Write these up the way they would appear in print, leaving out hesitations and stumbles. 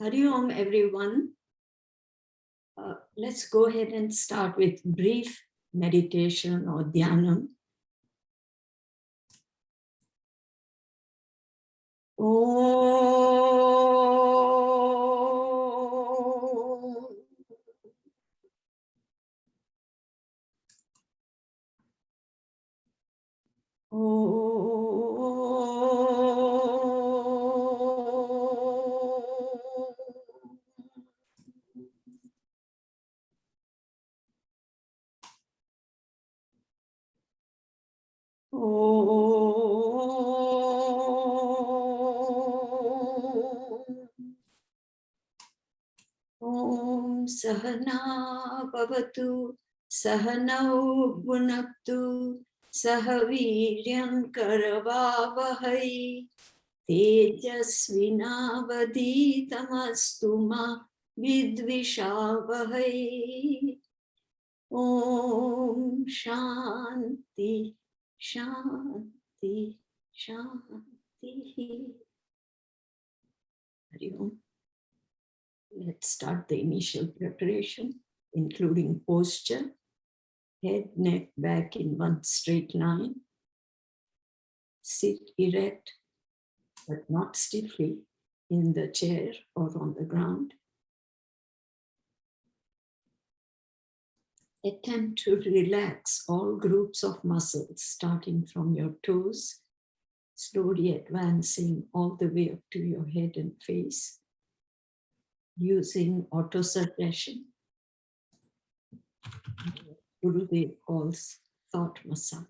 Hari Om, everyone. Let's go ahead and start with brief meditation or dhyanam. Om Sahana Bhavatu Sahanau Bhunaktu Sahaviryam Karavavahai Tejasvinavaditamastu ma vidvishavahai. Om Shanti Shanti Shanti. Hari Om. Let's start the initial preparation, including posture, head, neck, back in one straight line. Sit erect, but not stiffly, in the chair or on the ground. Attempt to relax all groups of muscles, starting from your toes, slowly advancing all the way up to your head and face, using auto-suggestion. Gurudev calls thought massage.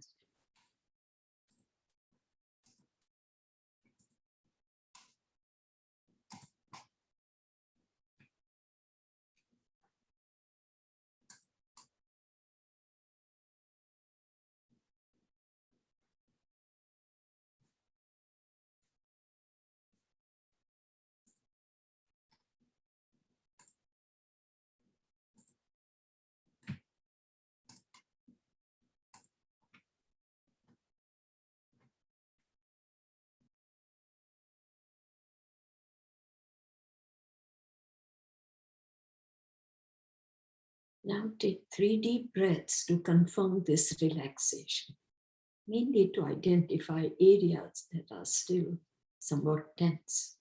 Now take 3 deep breaths to confirm this relaxation, mainly to identify areas that are still somewhat tense.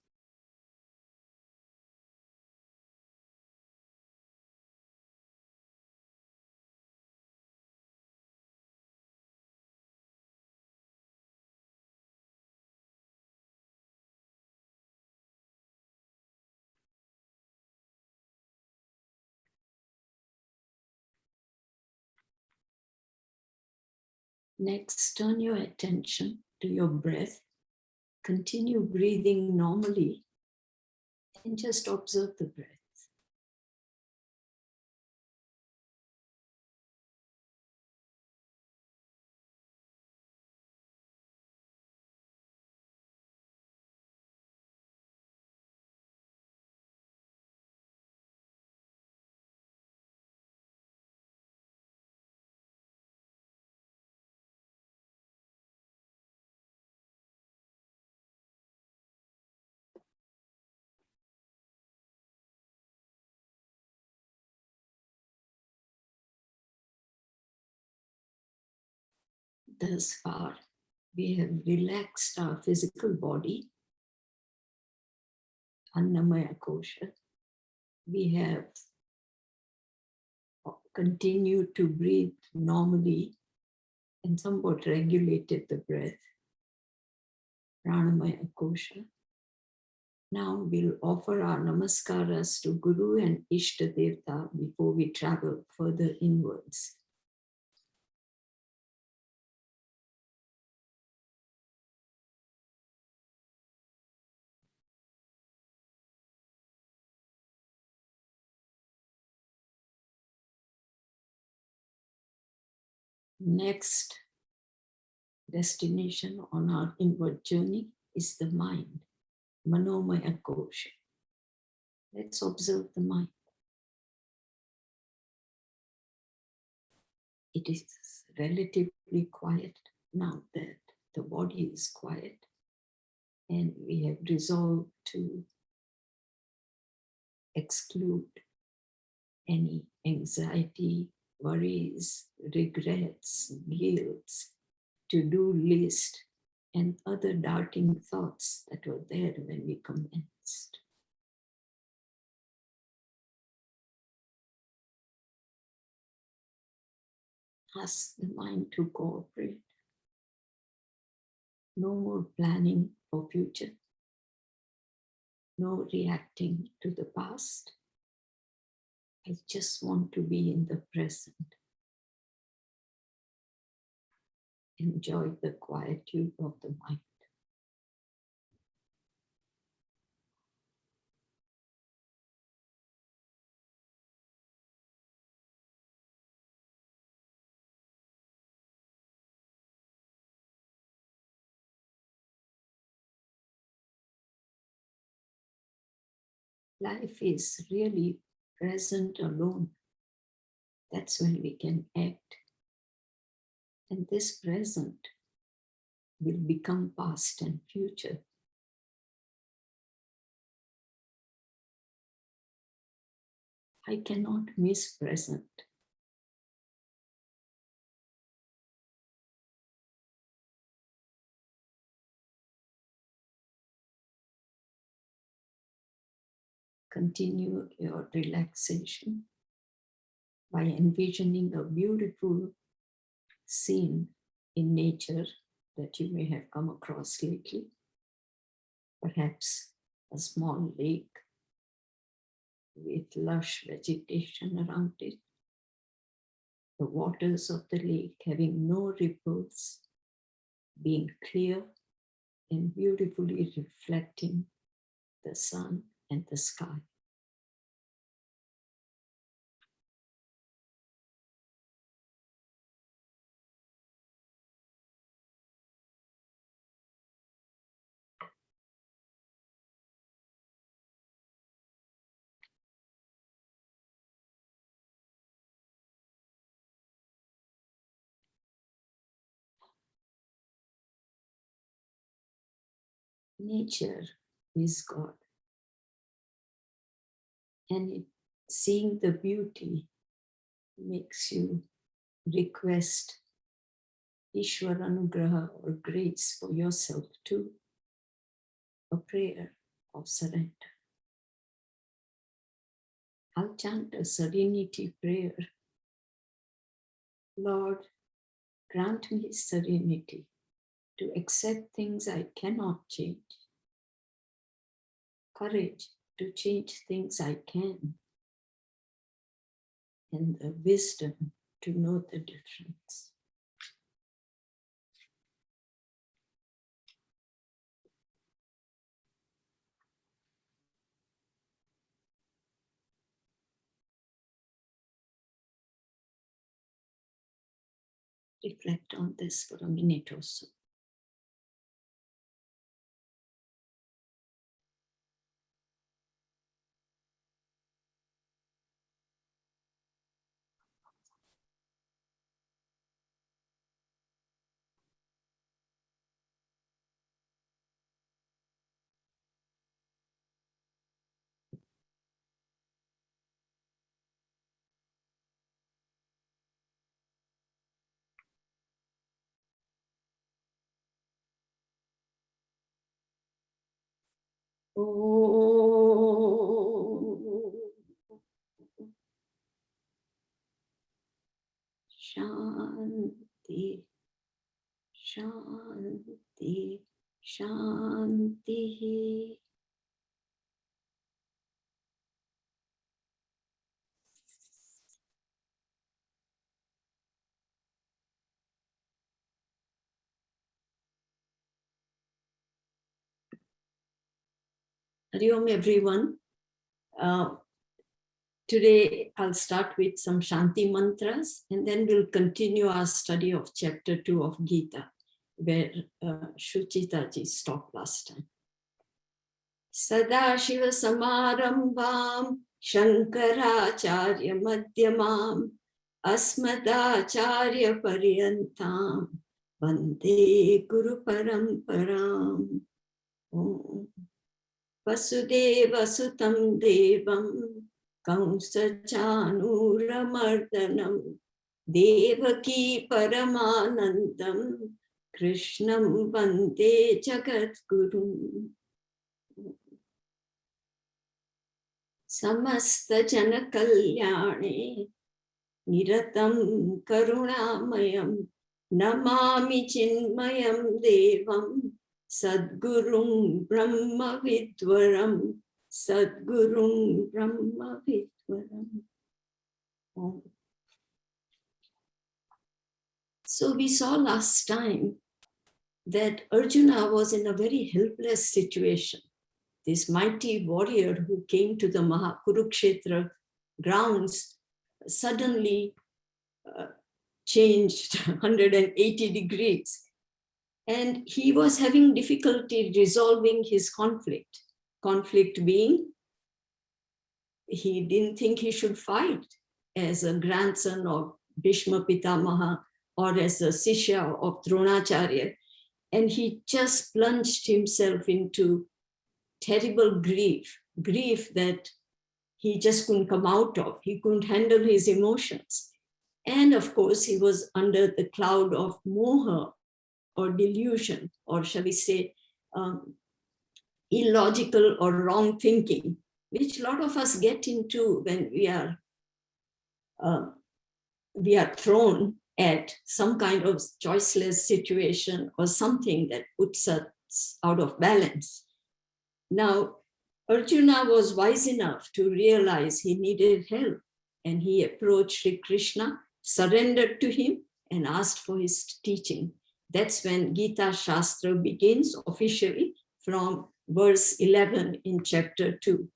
Next, turn your attention to your breath. Continue breathing normally and just observe the breath. Thus far, we have relaxed our physical body, Annamaya Kosha. We have continued to breathe normally and somewhat regulated the breath, Pranamaya Kosha. Now we'll offer our namaskaras to Guru and Ishta Devta before we travel further inwards. Next destination on our inward journey is the mind, Manomaya Kosha. Let's observe the mind. It is relatively quiet now that the body is quiet, and we have resolved to exclude any anxiety, worries, regrets, guilt, to-do list, and other darting thoughts that were there when we commenced. Ask the mind to cooperate. No more planning for future. No reacting to the past. I just want to be in the present. Enjoy the quietude of the mind. Life is really present alone. That's when we can act. And this present will become past and future. I cannot miss present. Continue your relaxation by envisioning a beautiful scene in nature that you may have come across lately. Perhaps a small lake with lush vegetation around it. The waters of the lake having no ripples, being clear and beautifully reflecting the sun and the sky. Nature is God. And seeing the beauty makes you request Ishwar Anugraha or grace for yourself too. A prayer of surrender. I'll chant a serenity prayer. Lord, grant me serenity to accept things I cannot change. Courage to change things I can. And the wisdom to know the difference. Reflect on this for a minute or so. Oh, Shanti, Shanti, Shanti. Hari Om, everyone. Today, I'll start with some Shanti mantras, and then we'll continue our study of chapter 2 of Gita, where Shuchita ji stopped last time. Sadashiva Samarambham Shankaracharya Madhyamam Asmadacharya Paryantam Vande Guru Paramparam. Om. Vasudeva Sutam Devam Kamsachanuramardanam Devaki Paramanandam Krishnam Vande Jagadguru. Samasta Jana Kalyane Niratam Karunamayam Namami Chinmayam Devam Sadgurum Brahma Vidwaram Sadgurum Brahma Vidwaram. So we saw last time that Arjuna was in a very helpless situation. This mighty warrior who came to the Kurukshetra grounds suddenly changed 180 degrees. And he was having difficulty resolving his conflict. Conflict being, he didn't think he should fight as a grandson of Bhishma Pitamaha or as a Sishya of Dronacharya. And he just plunged himself into terrible grief that he just couldn't come out of. He couldn't handle his emotions. And of course, he was under the cloud of moha or delusion, or shall we say, illogical or wrong thinking, which a lot of us get into when we are thrown at some kind of choiceless situation or something that puts us out of balance. Now, Arjuna was wise enough to realize he needed help, and he approached Sri Krishna, surrendered to him, and asked for his teaching. That's when Gita Shastra begins officially from verse 11 in chapter 2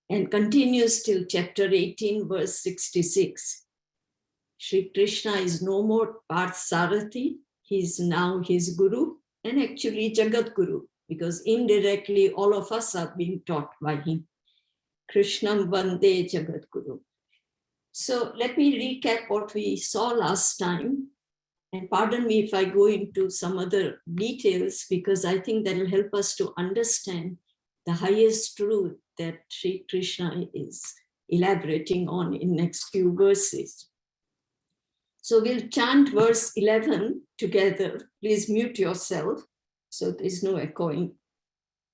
and continues till chapter 18, verse 66. Sri Krishna is no more Parth Sarathi, he is now his guru and actually Jagat Guru, because indirectly all of us are being taught by him. Krishnam Vande Jagat Guru. So let me recap what we saw last time. And pardon me if I go into some other details, because I think that will help us to understand the highest truth that Sri Krishna is elaborating on in next few verses. So we'll chant verse 11 together. Please mute yourself so there's no echoing.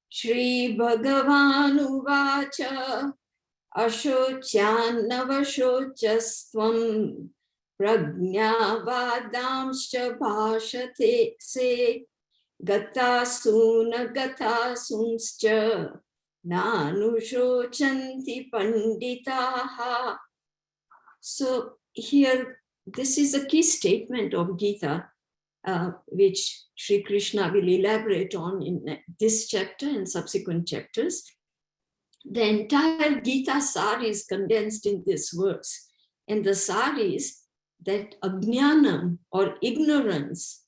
Shri Bhagavan Uvacha Ashocyanavashocastvam Prajnavadamscha bhashate se Gatasuna Gatasunscha Nanushocanti Panditaha. So here, this is a key statement of Gita, which Sri Krishna will elaborate on in this chapter and subsequent chapters. The entire Gita Sar is condensed in this verse. And the Sar is that Ajnanam or ignorance,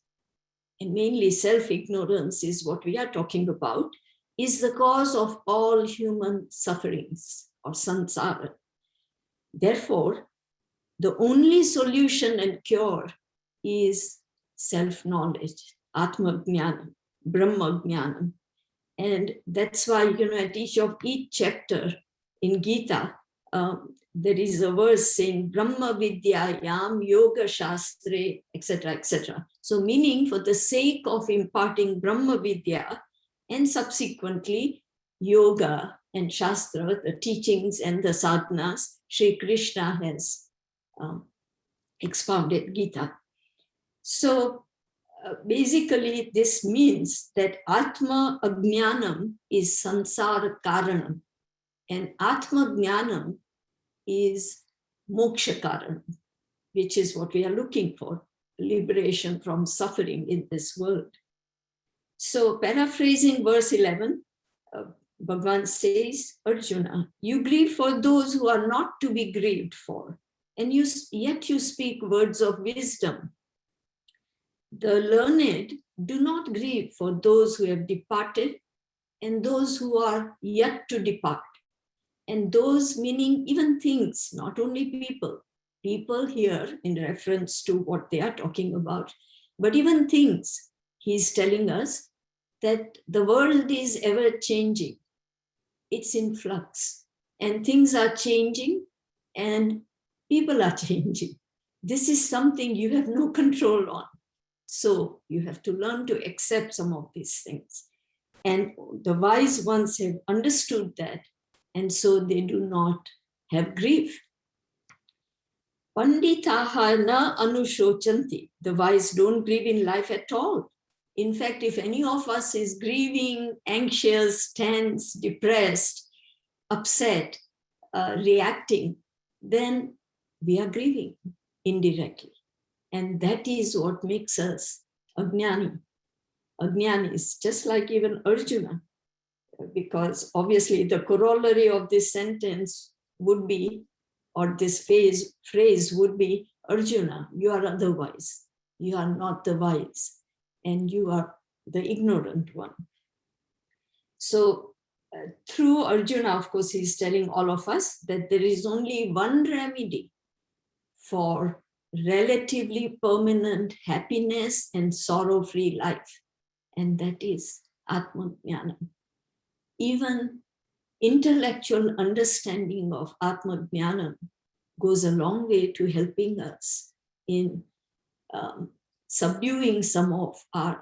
and mainly self-ignorance is what we are talking about, is the cause of all human sufferings or samsara. Therefore, the only solution and cure is self-knowledge, Atma Jnanam, Brahma Jnanam. And that's why, at each chapter in Gita, there is a verse saying Brahma Vidya Yam Yoga Shastre, etc., etc. So meaning for the sake of imparting Brahma Vidya and subsequently yoga and Shastra, the teachings and the sadhanas, Sri Krishna has expounded Gita. So basically this means that Atma Ajnanam is Sansara Karanam and Atma Jnanam is Moksha Karanam, which is what we are looking for, liberation from suffering in this world. So paraphrasing verse 11, Bhagavan says, Arjuna, you grieve for those who are not to be grieved for, and yet you speak words of wisdom. The learned do not grieve for those who have departed and those who are yet to depart. And those meaning even things, not only people. People here in reference to what they are talking about, but even things. He is telling us that the world is ever changing. It's in flux, and things are changing, and people are changing. This is something you have no control on. So you have to learn to accept some of these things. And the wise ones have understood that, and so they do not have grief. Panditaha na anushochanti. The wise don't grieve in life at all. In fact, if any of us is grieving, anxious, tense, depressed, upset, reacting, then we are grieving indirectly. And that is what makes us ajnani. Ajnani is just like even Arjuna, because obviously the corollary of this sentence would be, or this phrase would be, Arjuna, you are otherwise. You are not the wise, and you are the ignorant one. So through Arjuna, of course, he's telling all of us that there is only one remedy for relatively permanent happiness and sorrow-free life, and that is Atmajnana. Even intellectual understanding of Atmajnana goes a long way to helping us in subduing some of our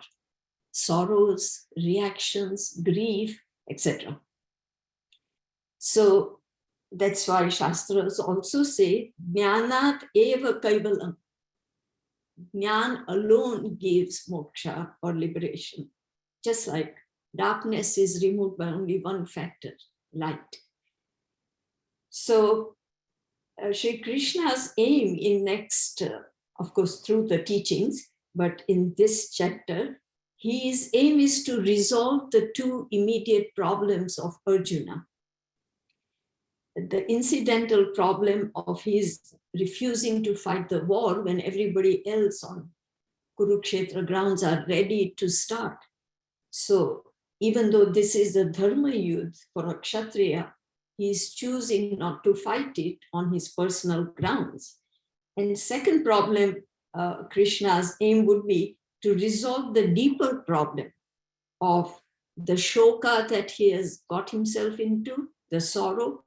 sorrows, reactions, grief, etc. So that's why Shastras also say, Jnanat eva kaivalam. Jnan alone gives moksha or liberation. Just like darkness is removed by only one factor, light. So Sri Krishna's aim in next, of course, through the teachings, but in this chapter, his aim is to resolve the two immediate problems of Arjuna. The incidental problem of his refusing to fight the war when everybody else on Kurukshetra grounds are ready to start. So even though this is a dharma yudh for a kshatriya, he is choosing not to fight it on his personal grounds. And second problem, Krishna's aim would be to resolve the deeper problem of the shoka that he has got himself into, the sorrow,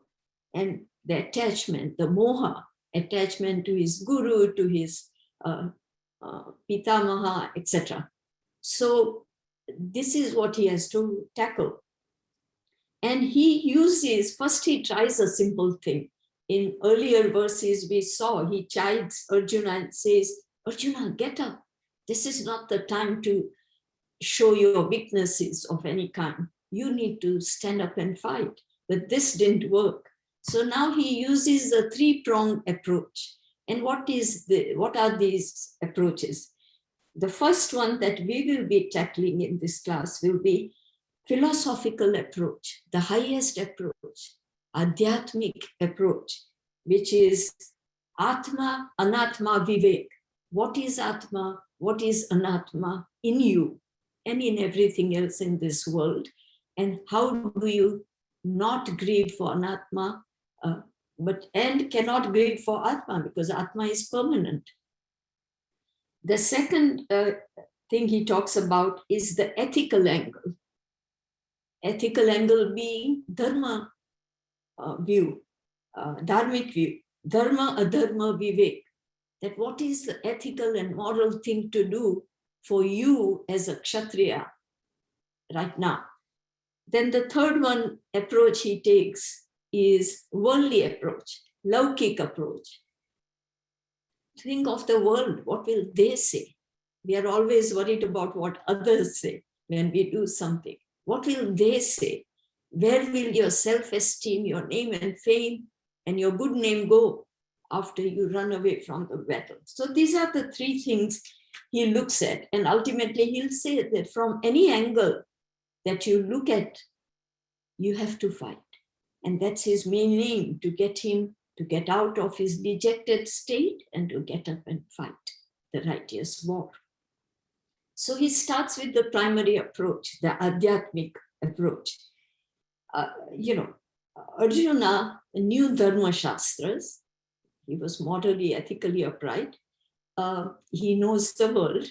and the attachment, the moha, attachment to his guru, to his pitamaha, etc. So this is what he has to tackle. And he uses, first he tries a simple thing. In earlier verses we saw, he chides Arjuna and says, Arjuna, get up. This is not the time to show your weaknesses of any kind. You need to stand up and fight. But this didn't work. So now he uses a three-pronged approach. And what are these approaches? The first one that we will be tackling in this class will be philosophical approach, the highest approach, adhyatmic approach, which is Atma, Anatma, Vivek. What is Atma? What is Anatma in you and in everything else in this world? And how do you not grieve for Anatma, and cannot grieve for Atma, because Atma is permanent. The second thing he talks about is the ethical angle. Ethical angle being dharma view, dharmic view, dharma, adharma, vivek. That what is the ethical and moral thing to do for you as a kshatriya right now. Then the third one approach he takes is worldly approach, laukik approach. Think of the world, what will they say? We are always worried about what others say when we do something. What will they say? Where will your self-esteem, your name and fame, and your good name go after you run away from the battle? So these are the three things he looks at. And ultimately he'll say that from any angle that you look at, you have to fight. And that's his main aim, to get him to get out of his dejected state and to get up and fight the righteous war. So he starts with the primary approach, the adhyatmic approach. Arjuna knew dharma shastras. He was morally, ethically upright. He knows the world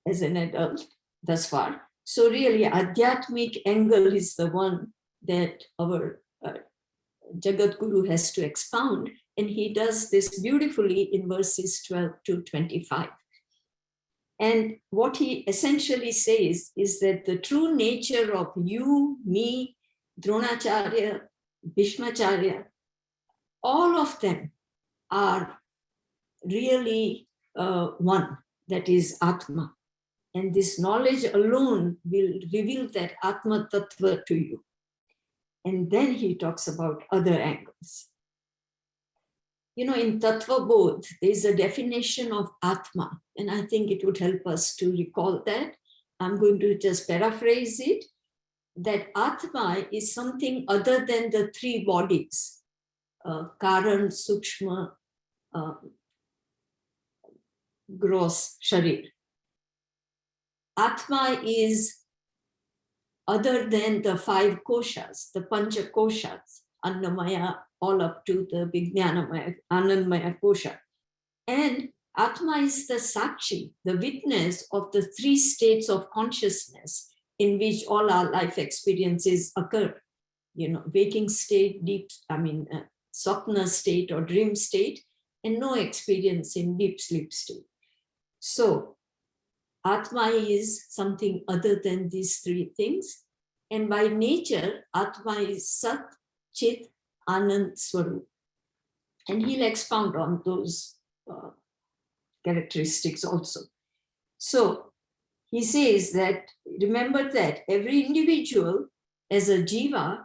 as an adult thus far. So really, Adhyatmic angle is the one that our Jagat Guru has to expound, and he does this beautifully in verses 12 to 25. And what he essentially says is that the true nature of you, me, Dronacharya, Bhishmacharya, all of them are really one, that is Atma. And this knowledge alone will reveal that Atma Tattva to you. And then he talks about other angles. You know, in Tattva Bodh, there's a definition of Atma, and I think it would help us to recall that. I'm going to just paraphrase it, that Atma is something other than the three bodies, Karan, Sukshma, gross, Sharir. Atma is other than the five koshas, the pancha koshas, Annamaya, all up to the Vijnanamaya, Anandmaya kosha. And Atma is the sakshi, the witness of the three states of consciousness in which all our life experiences occur. You know, waking state, deep, Swapna state or dream state, and no experience in deep sleep state. So Atma is something other than these three things. And by nature, Atma is Sat, Chit, Anand, Swarup. And he'll expound on those characteristics also. So he says that, remember that every individual as a jiva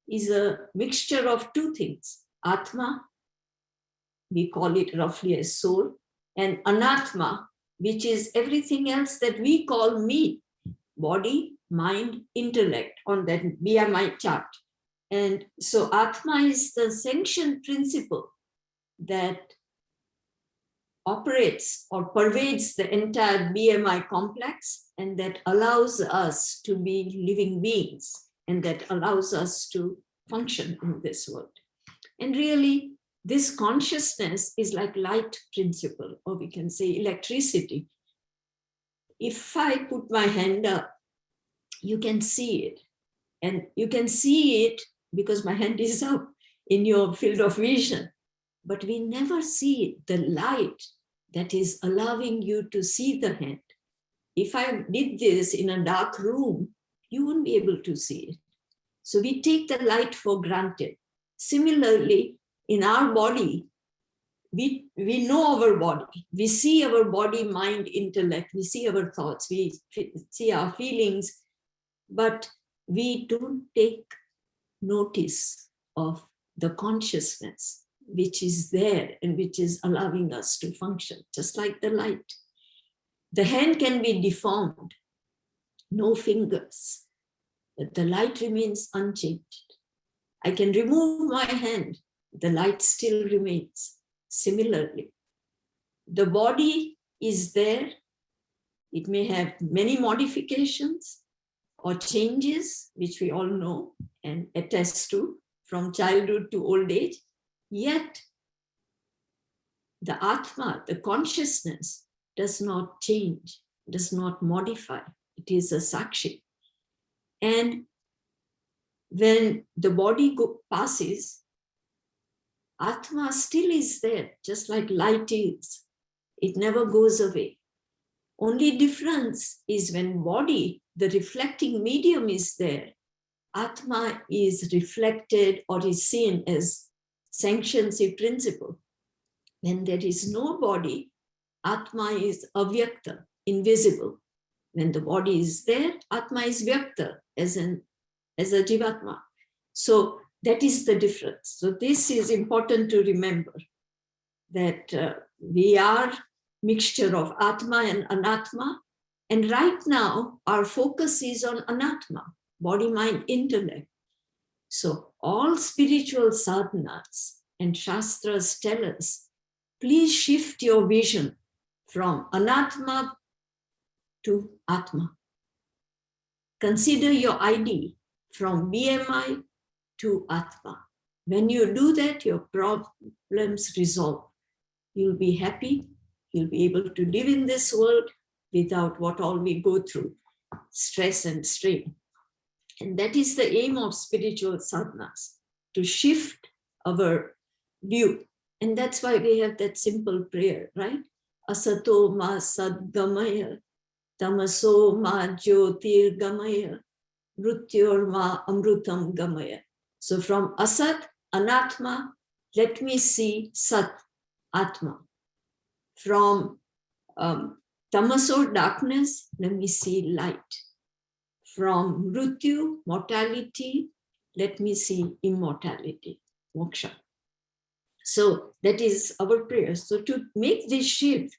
is a mixture of two things. Atma, we call it roughly as soul, and Anatma, which is everything else that we call me, body, mind, intellect, on that BMI chart. And so Atma is the sanctioned principle that operates or pervades the entire BMI complex, and that allows us to be living beings, and that allows us to function in this world. And really, this consciousness is like light principle, or we can say electricity. If I put my hand up, you can see it. And you can see it because my hand is up in your field of vision. But we never see the light that is allowing you to see the hand. If I did this in a dark room, you wouldn't be able to see it. So we take the light for granted. Similarly, in our body, we know our body. We see our body, mind, intellect. We see our thoughts. We see our feelings. But we don't take notice of the consciousness which is there and which is allowing us to function, just like the light. The hand can be deformed, no fingers, but the light remains unchanged. I can remove my hand, the light still remains. Similarly, the body is there. It may have many modifications or changes, which we all know and attest to from childhood to old age. Yet, the Atma, the consciousness, does not change, does not modify. It is a sakshi. And when the body passes, Atma still is there, just like light is. It never goes away. Only difference is when body, the reflecting medium, is there, Atma is reflected or is seen as sanctioncy principle. When there is no body, Atma is avyakta, invisible. When the body is there, Atma is vyakta, as a jivatma. So that is the difference. So this is important to remember, that we are mixture of Atma and Anatma. And right now, our focus is on Anatma, body, mind, intellect. So all spiritual sadhanas and shastras tell us, please shift your vision from Anatma to Atma. Consider your ID from BMI to Atma. When you do that, your problems resolve. You'll be happy. You'll be able to live in this world without what all we go through. stress and strain. And that is the aim of spiritual sadhanas, to shift our view. And that's why we have that simple prayer, right? Asato ma sadgamaya, tamaso ma jyotir gamaya, mrityor ma amrutam gamaya. So from asat, anatma, let me see sat, atma. From tamaso, darkness, let me see light. From mrityu, mortality, let me see immortality, moksha. So that is our prayer. So to make this shift,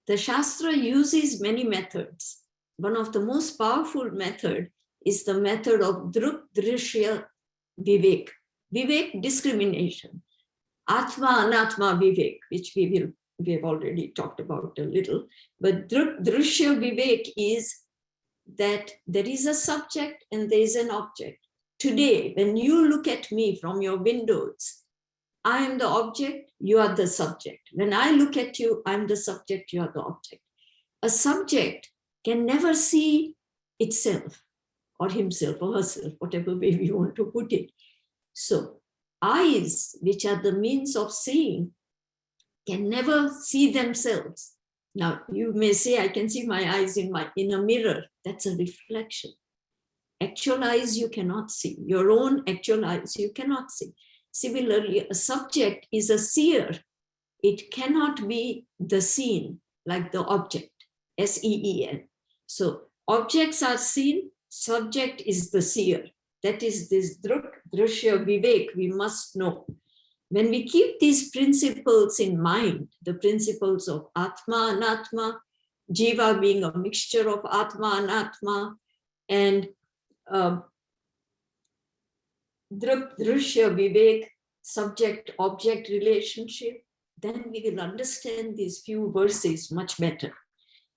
the Shastra uses many methods. One of the most powerful method is the method of druk drishya vivek. Vivek, discrimination. Atma, anatma vivek, which we have already talked about a little. But druk drishya vivek is that there is a subject and there is an object. Today, when you look at me from your windows, I am the object, you are the subject. When I look at you, I'm the subject, you are the object. A subject can never see itself or himself or herself, whatever way we want to put it. So eyes, which are the means of seeing, can never see themselves. Now, you may say, I can see my eyes in a mirror. That's a reflection. Actual eyes you cannot see. Your own actual eyes you cannot see. Similarly, a subject is a seer. It cannot be the seen, like the object, S-E-E-N. So objects are seen, subject is the seer. That is this drishya vivek we must know. When we keep these principles in mind, the principles of Atma, Anatma, Jiva being a mixture of Atma, Anatma, and drishya vivek, subject-object relationship, then we will understand these few verses much better.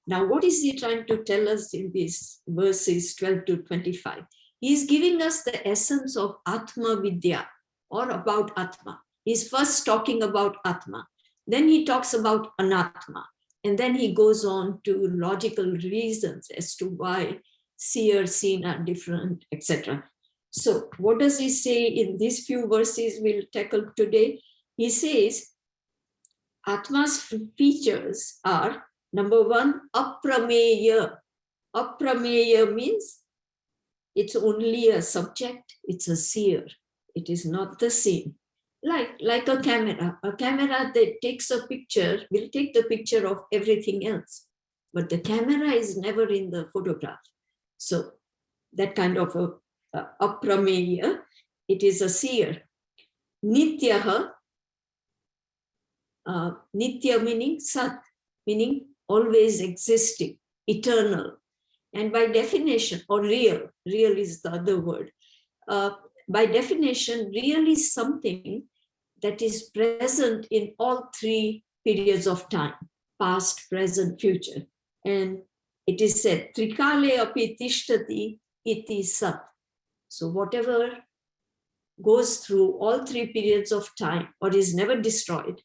Now, what is he trying to tell us in these verses 12 to 25? He is giving us the essence of Atma Vidya, or about Atma. He's first talking about Atma. Then he talks about Anatma. And then he goes on to logical reasons as to why seer, seen are different, etc. So what does he say in these few verses we'll tackle today? He says, Atma's features are, number one, aprameya. Aprameya means it's only a subject, it's a seer. It is not the seen. Like a camera that takes a picture, will take the picture of everything else. But the camera is never in the photograph. So that kind of a aprameya, it is a seer. Nityaha, nitya meaning sat, meaning always existing, eternal. And by definition, or real is the other word. By definition, real is something that is present in all three periods of time, past, present, future. And it is said, Trikale api tishtati iti sat. So whatever goes through all three periods of time or is never destroyed,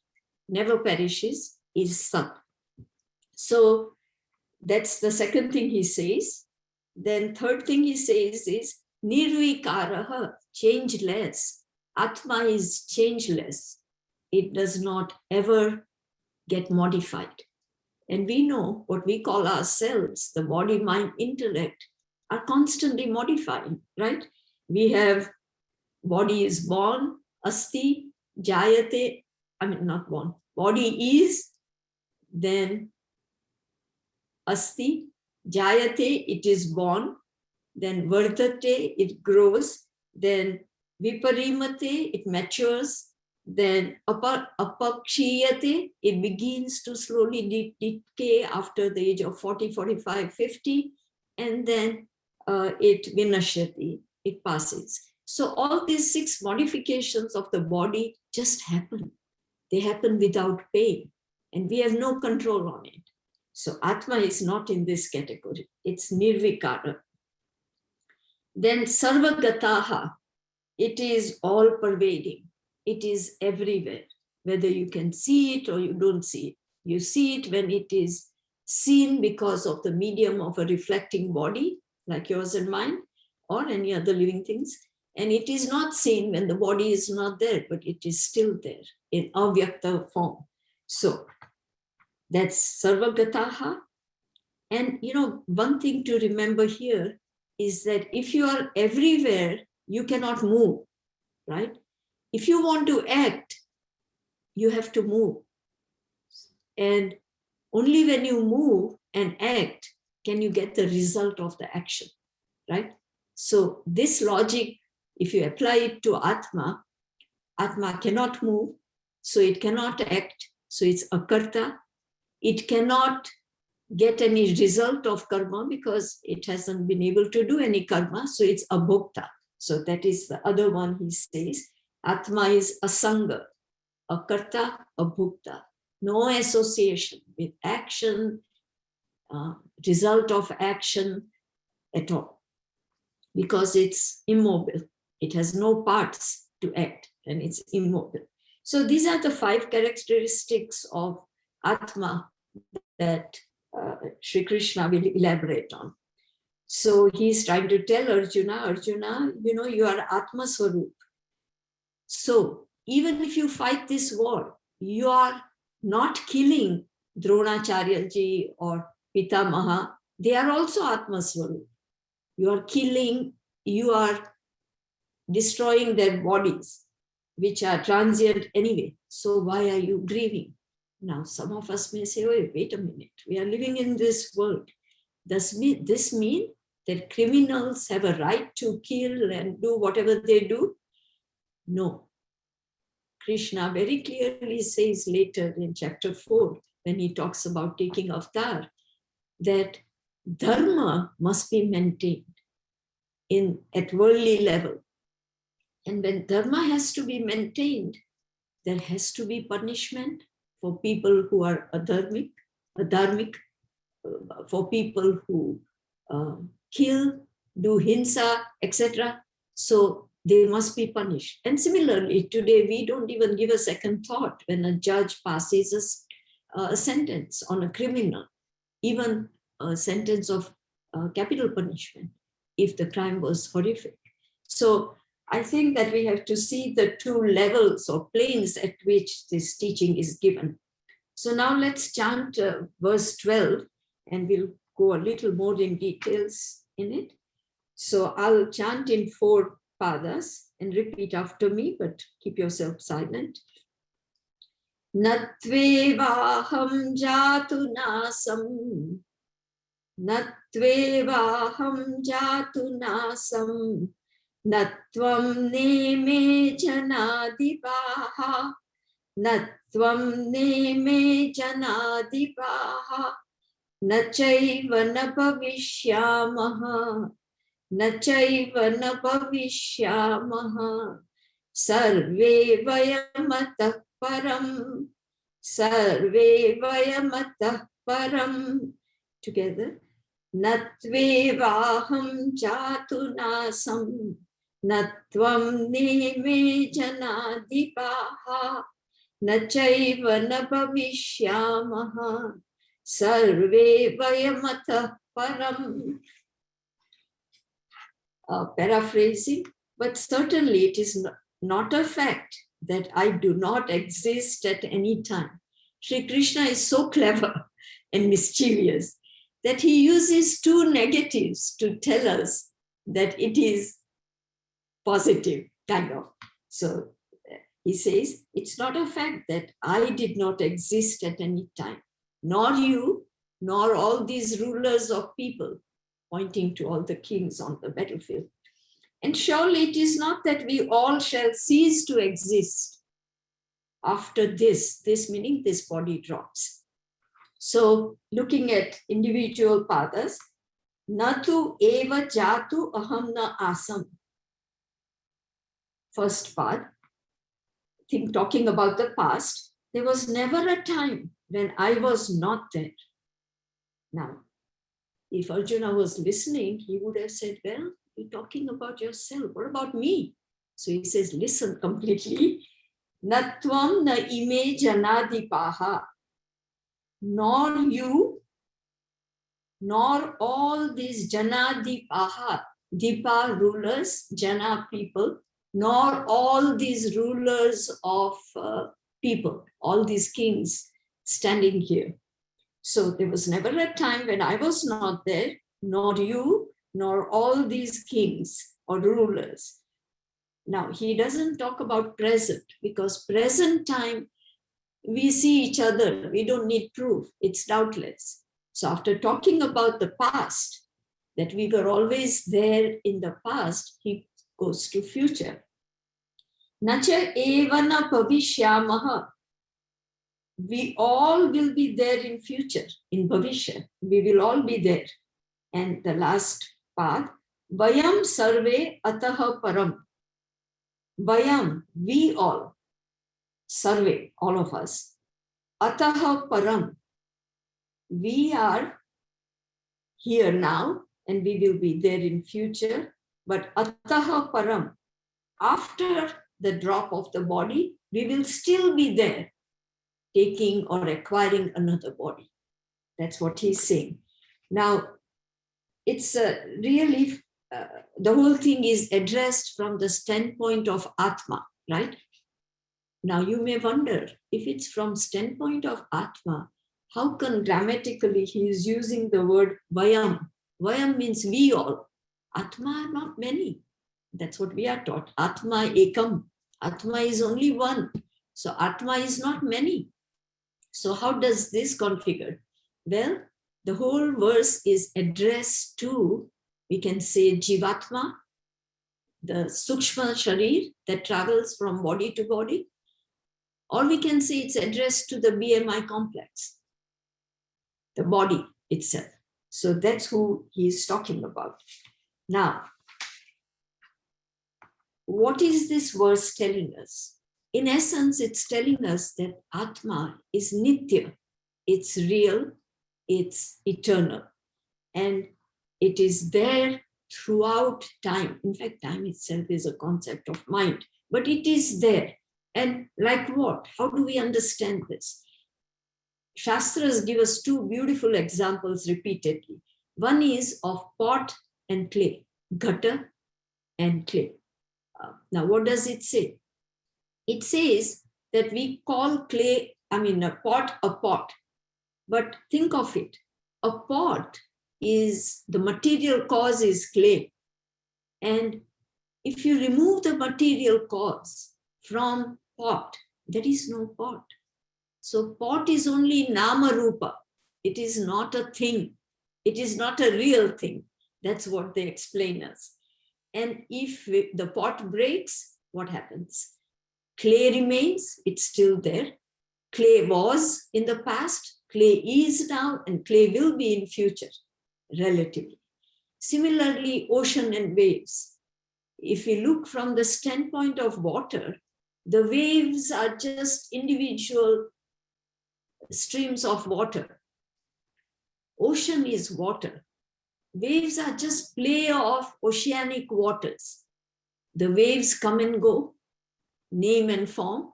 never perishes, is sat. So that's the second thing he says. Then third thing he says is nirvikaraha, changeless. Atma is changeless. It does not ever get modified. And we know what we call ourselves, the body, mind, intellect, are constantly modifying, right? We have body is born, asti, jayate, not born, body is, then asti, jayate, it is born, then vardate, it grows, then viparimate, it matures, then apakshiyate, it begins to slowly decay after the age of 40, 45, 50, and then it vinashyati, it passes. So all these 6 modifications of the body just happen. They happen without pain, and we have no control on it. So Atma is not in this category. It's nirvikara. Then sarvagataha, it is all pervading. It is everywhere, whether you can see it or you don't see it. You see it when it is seen because of the medium of a reflecting body, like yours and mine, or any other living things. And it is not seen when the body is not there, but it is still there in avyakta form. So that's sarvagataha. And one thing to remember here is that if you are everywhere, you cannot move, right? If you want to act, you have to move. And only when you move and act can you get the result of the action, right? So this logic, if you apply it to Atma, Atma cannot move, so it cannot act, so it's akarta. It cannot get any result of karma because it hasn't been able to do any karma, so it's abhokta. So that is the other one he says. Atma is asanga, akarta, abhokta. No association with action, result of action at all, because it's immobile. It has no parts to act and it's immobile. So these are the 5 characteristics of Atma that Sri Krishna will elaborate on. So he's trying to tell Arjuna, you are Atma Swarup. So even if you fight this war, you are not killing Dronacharya or Pitamaha. They are also Atma Swarup. You are killing, you are destroying their bodies, which are transient anyway. So why are you grieving? Now, some of us may say, oh, wait a minute, we are living in this world. Does this mean that criminals have a right to kill and do whatever they do? No. Krishna very clearly says later in chapter 4, when he talks about taking avatar, that dharma must be maintained at worldly level. And when dharma has to be maintained, there has to be punishment for people who are adharmic, for people who kill, do hinsa, etc. So they must be punished. And similarly, today we don't even give a second thought when a judge passes a sentence on a criminal, even a sentence of capital punishment, if the crime was horrific. So I think that we have to see the 2 levels or planes at which this teaching is given. So now let's chant verse 12, and we'll go a little more in details in it. So I'll chant in 4 padas and repeat after me, but keep yourself silent. Natvevaham jatu nasam, natvevaham jatu nasam, natvam neme janadivaha, natvam neme janadivaha, nachaiva na bhavishyamaha, nachaiva na bhavishyamaha, sarve vayamatah param, sarve vayamatah param. Together. Natvevaham jatu nasam, natvam neme janadivaha, nachaiva na bhavishyamaha, sarve vayamatah param. Paraphrasing, but certainly it is not a fact that I do not exist at any time. Sri Krishna is so clever and mischievous that he uses 2 negatives to tell us that it is positive, kind of. So he says, it's not a fact that I did not exist at any time, nor you, nor all these rulers of people, pointing to all the kings on the battlefield. And surely it is not that we all shall cease to exist after this meaning this body drops. So looking at individual padas, natu eva jatu aham na asam. First pad, I think talking about the past, there was never a time when I was not there. Now, if Arjuna was listening, he would have said, well, you're talking about yourself. What about me? So he says, listen completely. Natvam na ime janadipaha. Nor you, nor all these Jana Dipaha, Dipa rulers, Jana people, nor all these rulers of people, all these kings standing here. So there was never a time when I was not there, nor you, nor all these kings or rulers. Now, he doesn't talk about present, because present time, we see each other. We don't need proof. It's doubtless. So after talking about the past, that we were always there in the past, he goes to future. Nacha evana bhavishyamaha. We all will be there in future, in bhavishya. We will all be there. And the last part, vayam sarve ataha param. Vayam, we all, sarve, all of us. Ataha param. We are here now and we will be there in future. But ataha param, after the drop of the body, we will still be there, taking or acquiring another body. That's what he's saying. Now, it's really, the whole thing is addressed from the standpoint of Atma, right? Now, you may wonder, if it's from standpoint of Atma, how come grammatically he is using the word vayam? Vayam means we all. Atma are not many. That's what we are taught. Atma ekam. Atma is only one. So Atma is not many. So how does this configure? Well, the whole verse is addressed to, we can say, Jivatma, the Sukshma Sharir that travels from body to body. Or we can say it's addressed to the BMI complex, the body itself. So that's who he's talking about. Now, what is this verse telling us? In essence, it's telling us that Atma is Nitya. It's real, it's eternal, and it is there throughout time. In fact, time itself is a concept of mind, but it is there. And like what? How do we understand this? Shastras give us two beautiful examples repeatedly. One is of pot and clay, ghata and clay. Now, what does it say? It says that we call clay, a pot. But think of it. A pot is, the material cause is clay. And if you remove the material cause from pot, there is no pot. So pot is only nama rupa. It is not a thing. It is not a real thing. That's what they explain us. And if the pot breaks, what happens? Clay remains, it's still there. Clay was in the past, clay is now, and clay will be in future, relatively. Similarly, ocean and waves. If we look from the standpoint of water, the waves are just individual streams of water. Ocean is water. Waves are just play of oceanic waters. The waves come and go, name and form,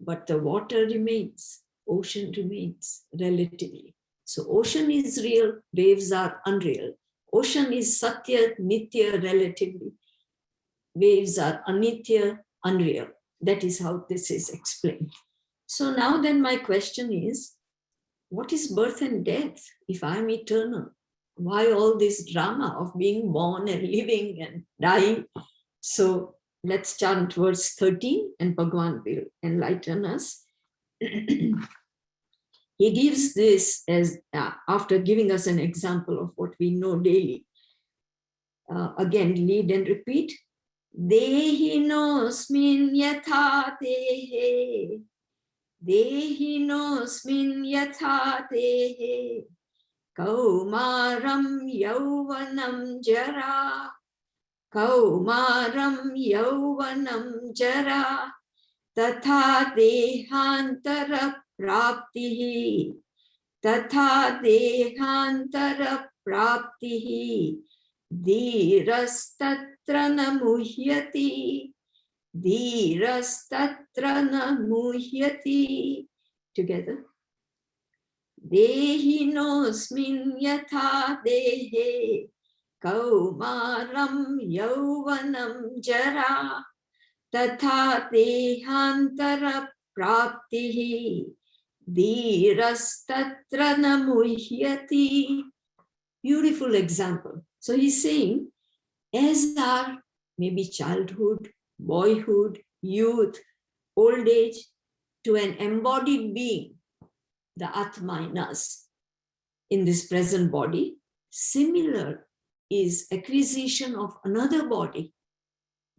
but the water remains, ocean remains relatively. So ocean is real, waves are unreal. Ocean is satya, nitya relatively. Waves are anitya, unreal. That is how this is explained. So now then my question is, what is birth and death if I am eternal? Why all this drama of being born and living and dying? So let's chant verse 13 and Bhagwan will enlighten us. He gives this as, after giving us an example of what we know daily. Again, lead and repeat. Dehinosmin yatha tehe. Dehinosmin yatha tehe. Kaumaram yauvanam jara. Kaumaram yauvanam jara. Tatha dehantara praptihi. Tatha dehantara praptihi. Dhirastatra na muhyati. Dhirastatra na muhyati. Together. Dehinosmin yatha dehe kaumaram yauvanam jara tatha dehantara praptihi dhirastatra namuhyati. Beautiful example. So he's saying, as our maybe childhood, boyhood, youth, old age, to an embodied being, the Atma in us, in this present body, similar is acquisition of another body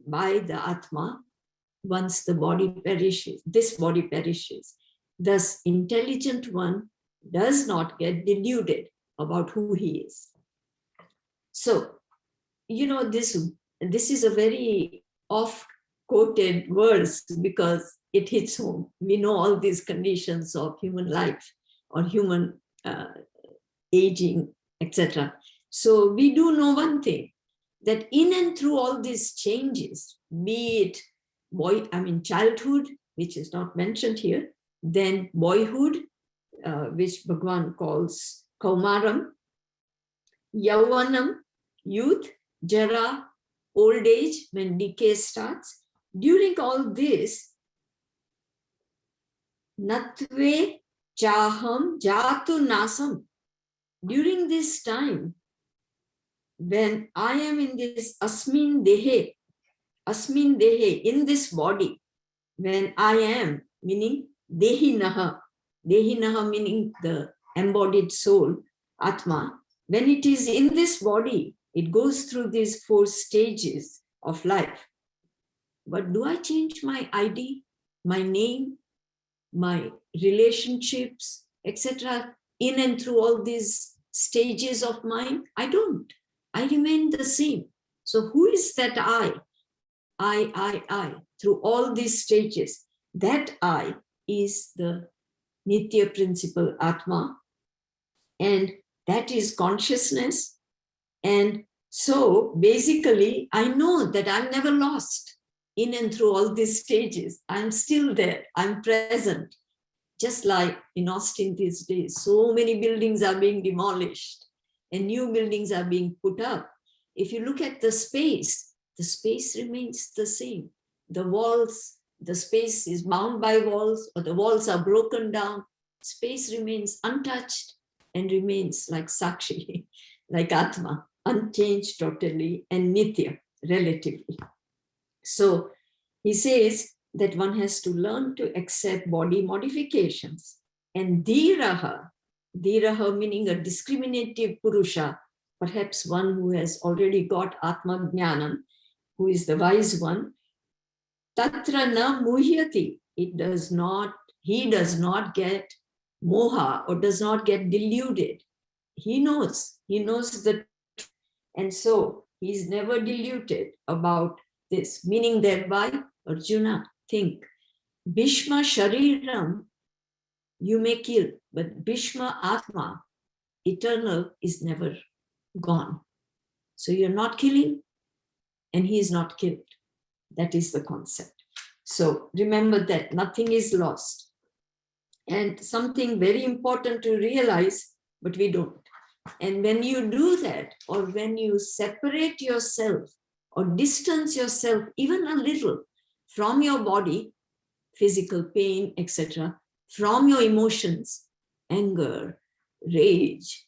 by the Atma once the body perishes, this body perishes. Thus, intelligent one does not get deluded about who he is. So, this is a very oft-quoted verse because it hits home. We know all these conditions of human life or human aging, etc. So we do know one thing, that in and through all these changes, be it childhood, which is not mentioned here, then boyhood, which Bhagwan calls Kaumaram, Yauvanam, youth, Jara, old age, when decay starts. During all this, Natve Chaham Jatu Nasam. During this time, when I am in this Asmin Dehe, in this body, when I am, meaning Dehinaha meaning the embodied soul, Atma, when it is in this body, it goes through these 4 stages of life. But do I change my ID, my name, my relationships, etc., in and through all these stages of mine? I don't. I remain the same. So who is that I, through all these stages? That I is the Nitya principle Atma, and that is consciousness. And so basically, I know that I'm never lost in and through all these stages. I'm still there, I'm present. Just like in Austin these days, so many buildings are being demolished and new buildings are being put up. If you look at the space remains the same. The walls, the space is bound by walls, or the walls are broken down. Space remains untouched and remains like Sakshi, like Atma, unchanged totally and Nitya, relatively. So he says that one has to learn to accept body modifications. And Dhiraha meaning a discriminative Purusha, perhaps one who has already got Atma Jnanam, who is the wise one, Tatra na muhyati, he does not get moha or does not get deluded. He knows the truth. And so he's never deluded about this, meaning thereby, Arjuna, think, Bhishma Shariram, you may kill, but Bhishma Atma, eternal, is never gone. So you're not killing, and he is not killed. That is the concept. So remember that nothing is lost. And something very important to realize, but we don't. And when you do that, or when you separate yourself or distance yourself even a little from your body, physical pain, etc., from your emotions, anger, rage,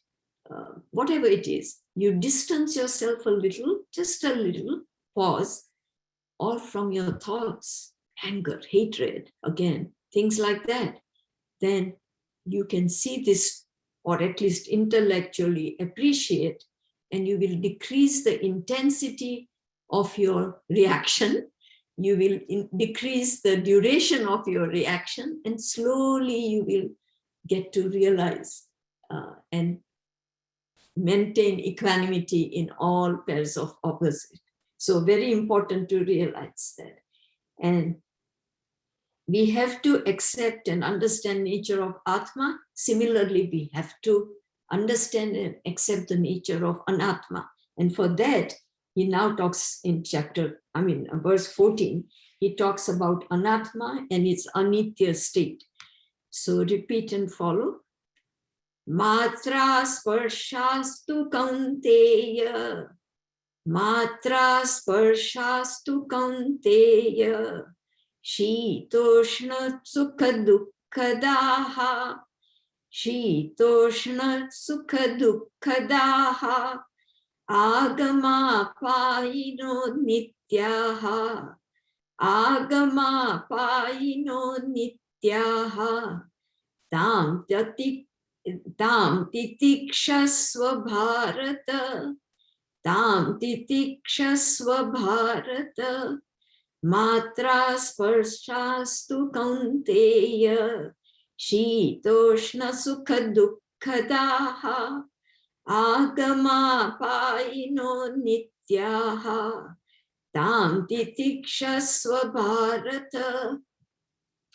whatever it is, you distance yourself a little, just a little, pause, or from your thoughts, anger, hatred, again, things like that, then you can see this, or at least intellectually appreciate, and you will decrease the intensity of your reaction. You will decrease the duration of your reaction, and slowly you will get to realize and maintain equanimity in all pairs of opposite. So very important to realize that. And we have to accept and understand nature of Atma. Similarly, we have to understand and accept the nature of Anatma. And for that, he now talks in verse 14, he talks about Anatma and its anitya state. So repeat and follow. Matra sparshastu kaunteya. Matra sparshastu kaunteya. Shitoshna sukha dukkadaha. Shitoshna sukha dukkadaha. Agama payino nityaha. Agama payino nityaha. Tam titikshasva bharata. Tam titikshasva bharata. Matra sparshastu kaunteya. Shitoshna sukha dukkadaha. Agama payino nityaha. Tam titikshasva bharata.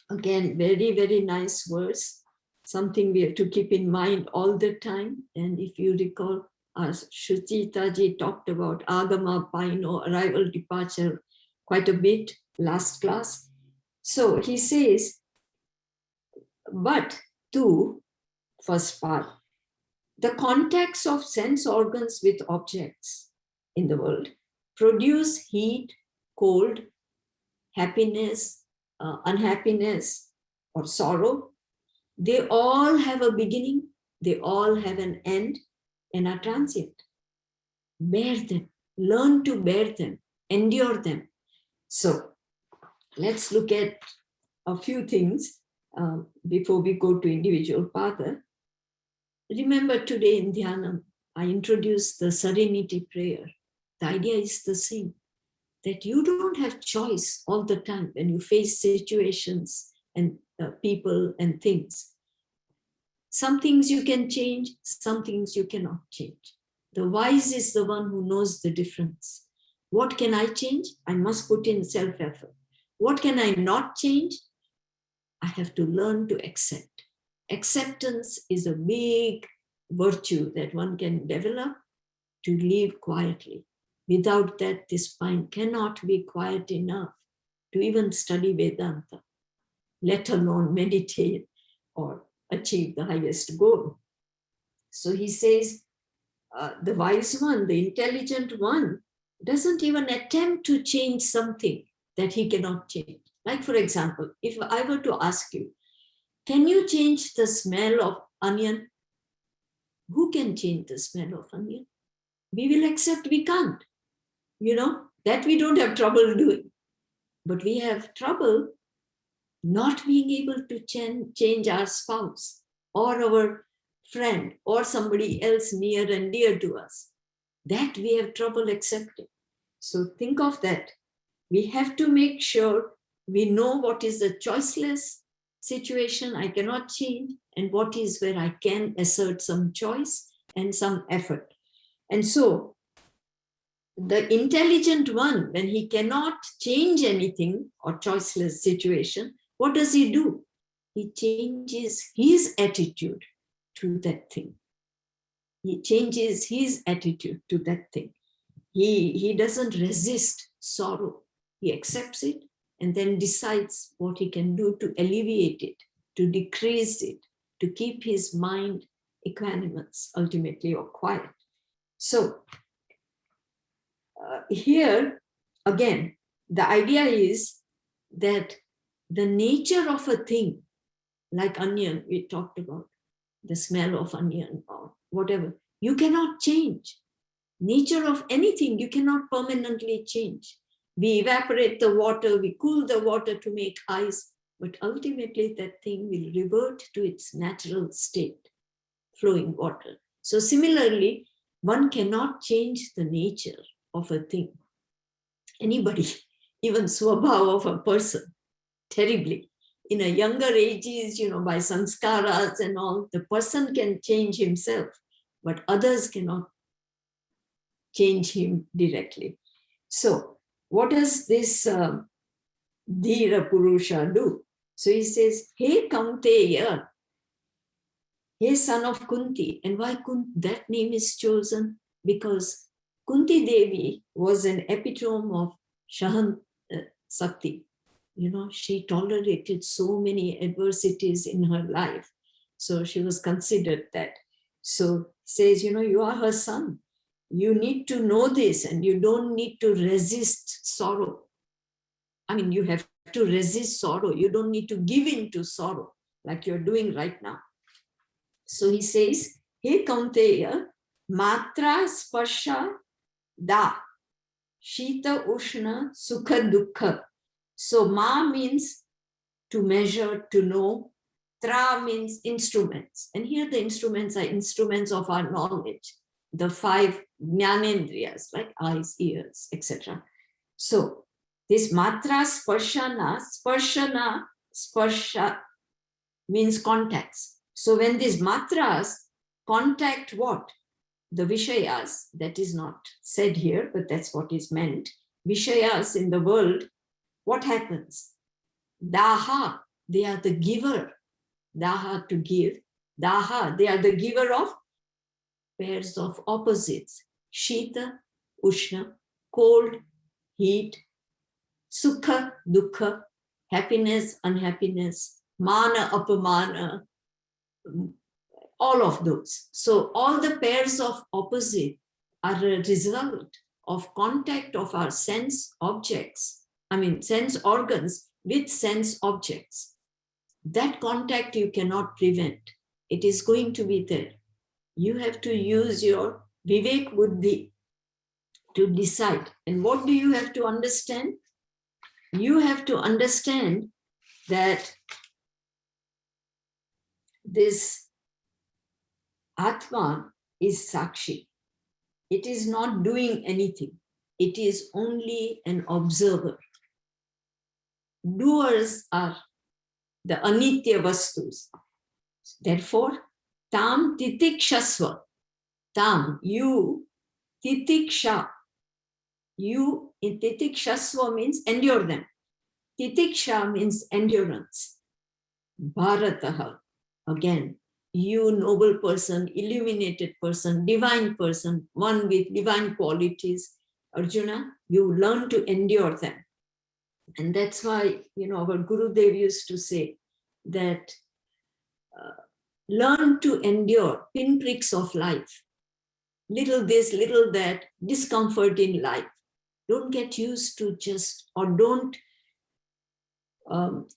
Again, very, very nice verse. Something we have to keep in mind all the time. And if you recall, as Shuchita ji talked about Agama Payino, arrival, departure, quite a bit last class. So he says, but to, first part, the contacts of sense organs with objects in the world produce heat, cold, happiness, unhappiness, or sorrow. They all have a beginning, they all have an end, and are transient. Bear them, learn to bear them, endure them. So let's look at a few things before we go to individual pada. Remember, today in Dhyanam, I introduced the serenity prayer. The idea is the same, that you don't have choice all the time when you face situations and people and things. Some things you can change, some things you cannot change. The wise is the one who knows the difference. What can I change? I must put in self-effort. What can I not change? I have to learn to accept. Acceptance is a big virtue that one can develop to live quietly. Without that, this mind cannot be quiet enough to even study Vedanta, let alone meditate or achieve the highest goal. So he says, the wise one, the intelligent one, doesn't even attempt to change something that he cannot change. Like, for example, if I were to ask you, can you change the smell of onion? Who can change the smell of onion? We will accept we can't. That we don't have trouble doing. But we have trouble not being able to change our spouse or our friend or somebody else near and dear to us. That we have trouble accepting. So think of that. We have to make sure we know what is the choiceless situation I cannot change and what is where I can assert some choice and some effort. And so the intelligent one, when he cannot change anything or choiceless situation, what does he do? He changes his attitude to that thing. He changes his attitude to that thing. He doesn't resist sorrow. He accepts it and then decides what he can do to alleviate it, to decrease it, to keep his mind equanimous, ultimately, or quiet. So here, again, the idea is that the nature of a thing, like onion, we talked about, the smell of onion or whatever, you cannot change. Nature of anything, you cannot permanently change. We evaporate the water, we cool the water to make ice, but ultimately that thing will revert to its natural state, flowing water. So similarly, one cannot change the nature of a thing. Anybody, even swabhava of a person, terribly. In a younger ages, by sanskaras and all, the person can change himself, but others cannot change him directly. So what does this Dhira Purusha do? So he says, hey Kaunteya, hey son of Kunti. And why that name is chosen? Because Kunti Devi was an epitome of Shahan Sakti. She tolerated so many adversities in her life. So she was considered that. So says, you are her son. You need to know this, and you don't need to resist sorrow. I mean, you have to resist sorrow. You don't need to give in to sorrow like you're doing right now. So he says, Hey Kaunteya, matra sparsha da, shita ushna sukha dukkha. So ma means to measure, to know. Tra means instruments. And here the instruments are instruments of our knowledge. The 5 jnanendriyas, like eyes, ears, etc. So this matra sparsha, sparsha means contacts. So when these matras contact what? The Vishayas, that is not said here, but that's what is meant. Vishayas in the world, what happens? Daha, they are the giver. Daha, to give. Daha, they are the giver of pairs of opposites. Shita, Ushna, cold, heat. Sukha, dukkha, happiness, unhappiness. Mana, apamana, all of those. So all the pairs of opposite are a result of contact of our sense objects, sense organs with sense objects. That contact you cannot prevent. It is going to be there. You have to use your vivek buddhi to decide. And what do you have to understand? You have to understand that this Atma is Sakshi. It is not doing anything. It is only an observer. Doers are the anitya vastus. Therefore, tam titikshasva. Tam, you, titiksha. You, in titikshasva means endure them. Titiksha means endurance. Bharataha, again, you noble person, illuminated person, divine person, one with divine qualities. Arjuna, you learn to endure them. And that's why, our Gurudev used to say that learn to endure pinpricks of life. Little this, little that, discomfort in life. Don't get used to or don't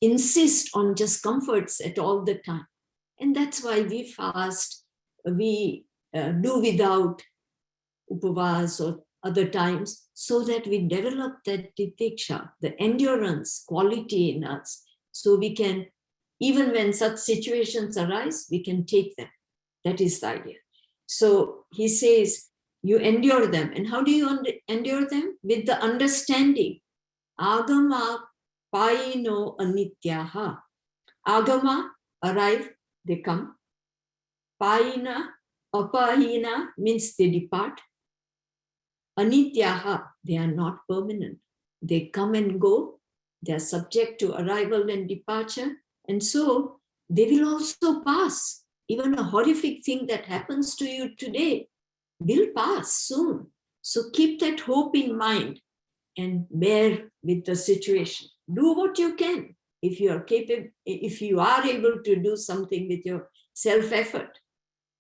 insist on just comforts at all the time. And that's why we fast, we do without upavas or other times, so that we develop that titiksha, the endurance quality in us, so we can, even when such situations arise, we can take them. That is the idea. So he says, you endure them. And how do you endure them? With the understanding. Agama paino anityaha. Agama, arrive, they come. Paina, apahina means they depart. Anityaha, they are not permanent. They come and go. They are subject to arrival and departure. And so they will also pass. Even a horrific thing that happens to you today will pass soon. So keep that hope in mind and bear with the situation. Do what you can. If you are capable, if you are able to do something with your self-effort,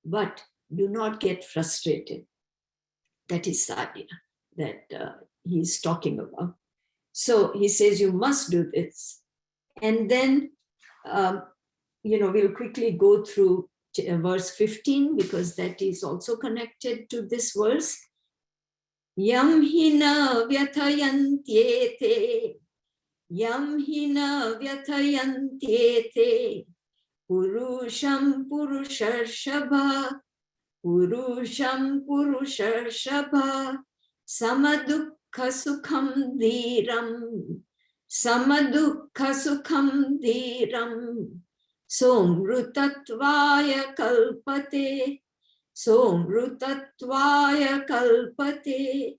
but do not get frustrated. That is the idea that he's talking about. So he says you must do this. And then, we'll quickly go through verse 15, because that is also connected to this verse. Yam hina vyathayantyete, yam hina vyathayantyete, purusham purushashabha, purusham purushashabha, samadukha sukham dhiram, samadukha sukham dhiram, somrutatvaya kalpate, somrutatvaya kalpate,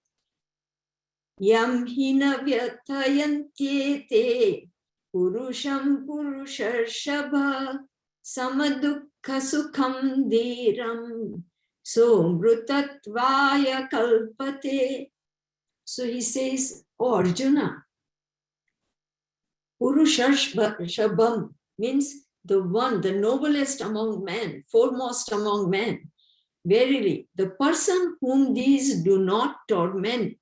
yam hina vyathayantyete, purusham purushashabha, samadukha sukham dhiram, somrutatvaya kalpate. So he says, oh Arjuna, purushashabham means the one, the noblest among men, foremost among men. Verily, the person whom these do not torment,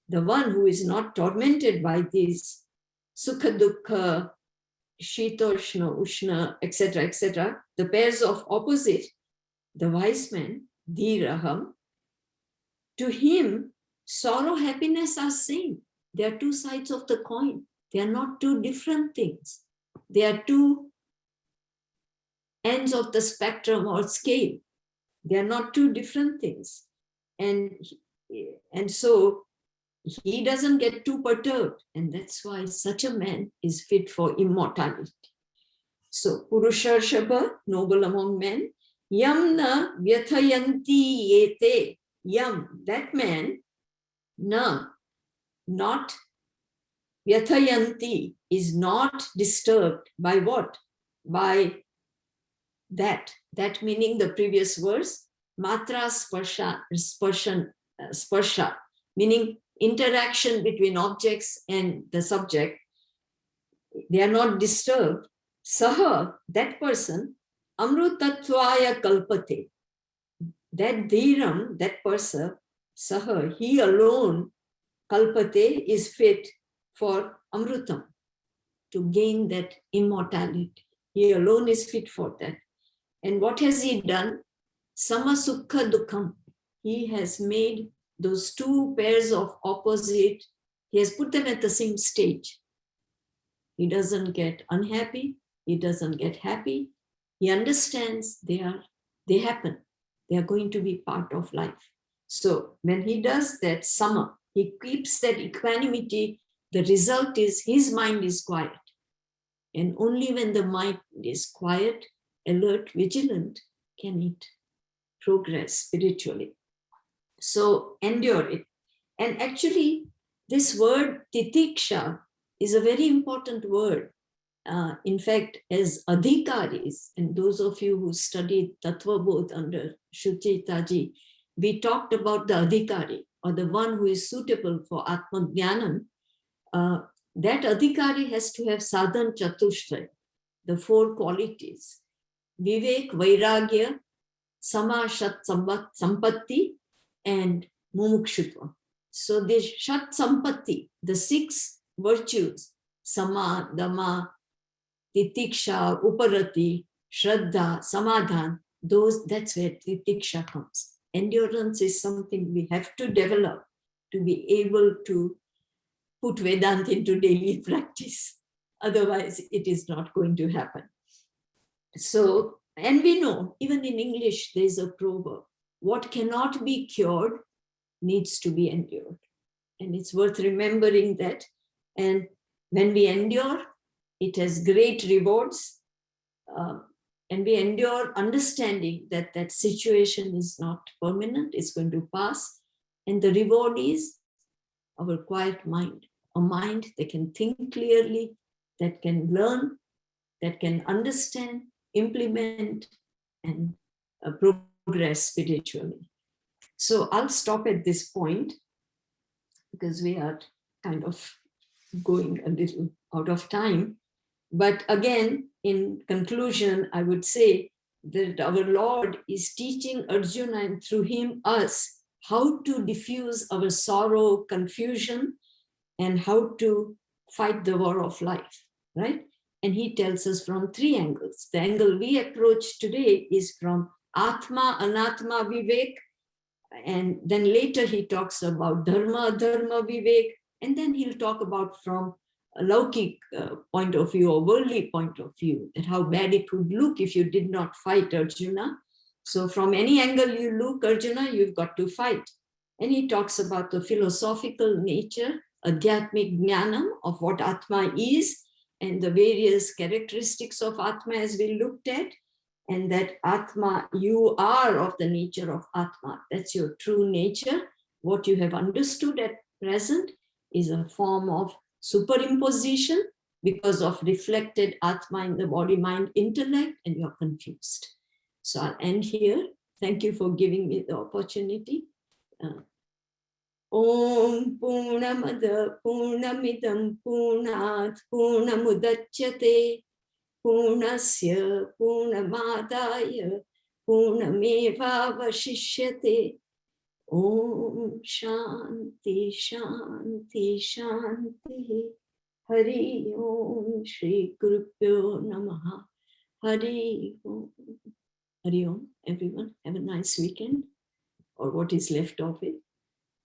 the one who is not tormented by these sukha dukkha, shitoshna, ushna, etc., the pairs of opposite, the wise man, dhiraham, to him, sorrow, happiness are same. They are two sides of the coin. They are not two different things. They are two ends of the spectrum or scale. They are not two different things. And so he doesn't get too perturbed. And that's why such a man is fit for immortality. So, Purusharshaba, noble among men, yam na vyathayanti yete, yam, that man, na, not vyathayanti, is not disturbed by what? By that. That meaning the previous verse, matra sparsha, meaning interaction between objects and the subject. They are not disturbed. Saha, that person, amrutatvaya kalpate. That dhiram, that person, saha, he alone, kalpate, is fit for amrutam, to gain that immortality. He alone is fit for that. And what has he done? Sama sukha dukkam. He has made those two pairs of opposite, he has put them at the same stage. He doesn't get unhappy. He doesn't get happy. He understands they happen. They are going to be part of life. So when he does that sama, he keeps that equanimity. The result is his mind is quiet. And only when the mind is quiet, alert, vigilant, can it progress spiritually. So endure it. And actually, this word titiksha is a very important word. In fact, as adhikaris, and those of you who studied Tattva Bodh under Shuchitaji, we talked about the adhikari, or the one who is suitable for Atmajnanam. That adhikari has to have sadhan chatushtray, the four qualities: vivek, vairagya, sama shat sampatti, and mumukshutva. So this shat sampatti, the six virtues, sama, dhamma, titiksha, uparati, shraddha, samadhan, that's where titiksha comes. Endurance is something we have to develop to be able to put Vedanta into daily practice. Otherwise, it is not going to happen. So, and we know, even in English, there is a proverb: what cannot be cured needs to be endured. And it's worth remembering that. And when we endure, it has great rewards. And we endure understanding that that situation is not permanent, it's going to pass. And the reward is our quiet mind, a mind that can think clearly, that can learn, that can understand, implement, and progress spiritually. So I'll stop at this point because we are kind of going a little out of time. But again, in conclusion, I would say that our Lord is teaching Arjuna, and through him us, how to diffuse our sorrow, confusion, and how to fight the war of life, right? And he tells us from three angles. The angle we approach today is from Atma, Anatma, Vivek. And then later he talks about Dharma, Dharma, Vivek. And then he'll talk about from a Laukik point of view or worldly point of view, that how bad it would look if you did not fight, Arjuna. So from any angle you look, Arjuna, you've got to fight. And he talks about the philosophical nature, adhyatmic jnanam of what Atma is, and the various characteristics of Atma as we looked at, and that Atma, you are of the nature of Atma. That's your true nature. What you have understood at present is a form of superimposition because of reflected Atma in the body, mind, intellect, and you're confused. So I'll end here. Thank you for giving me the opportunity. Om Purnamada Purnamidam Purnat Purnamudachyate Purnasya Purnamadaya Purnamevavashishyate. Om Shanti Shanti Shanti. Hari Om Shri Gurubhyo Namaha. Hari Om. Hari Om, everyone. Have a nice weekend, or what is left of it.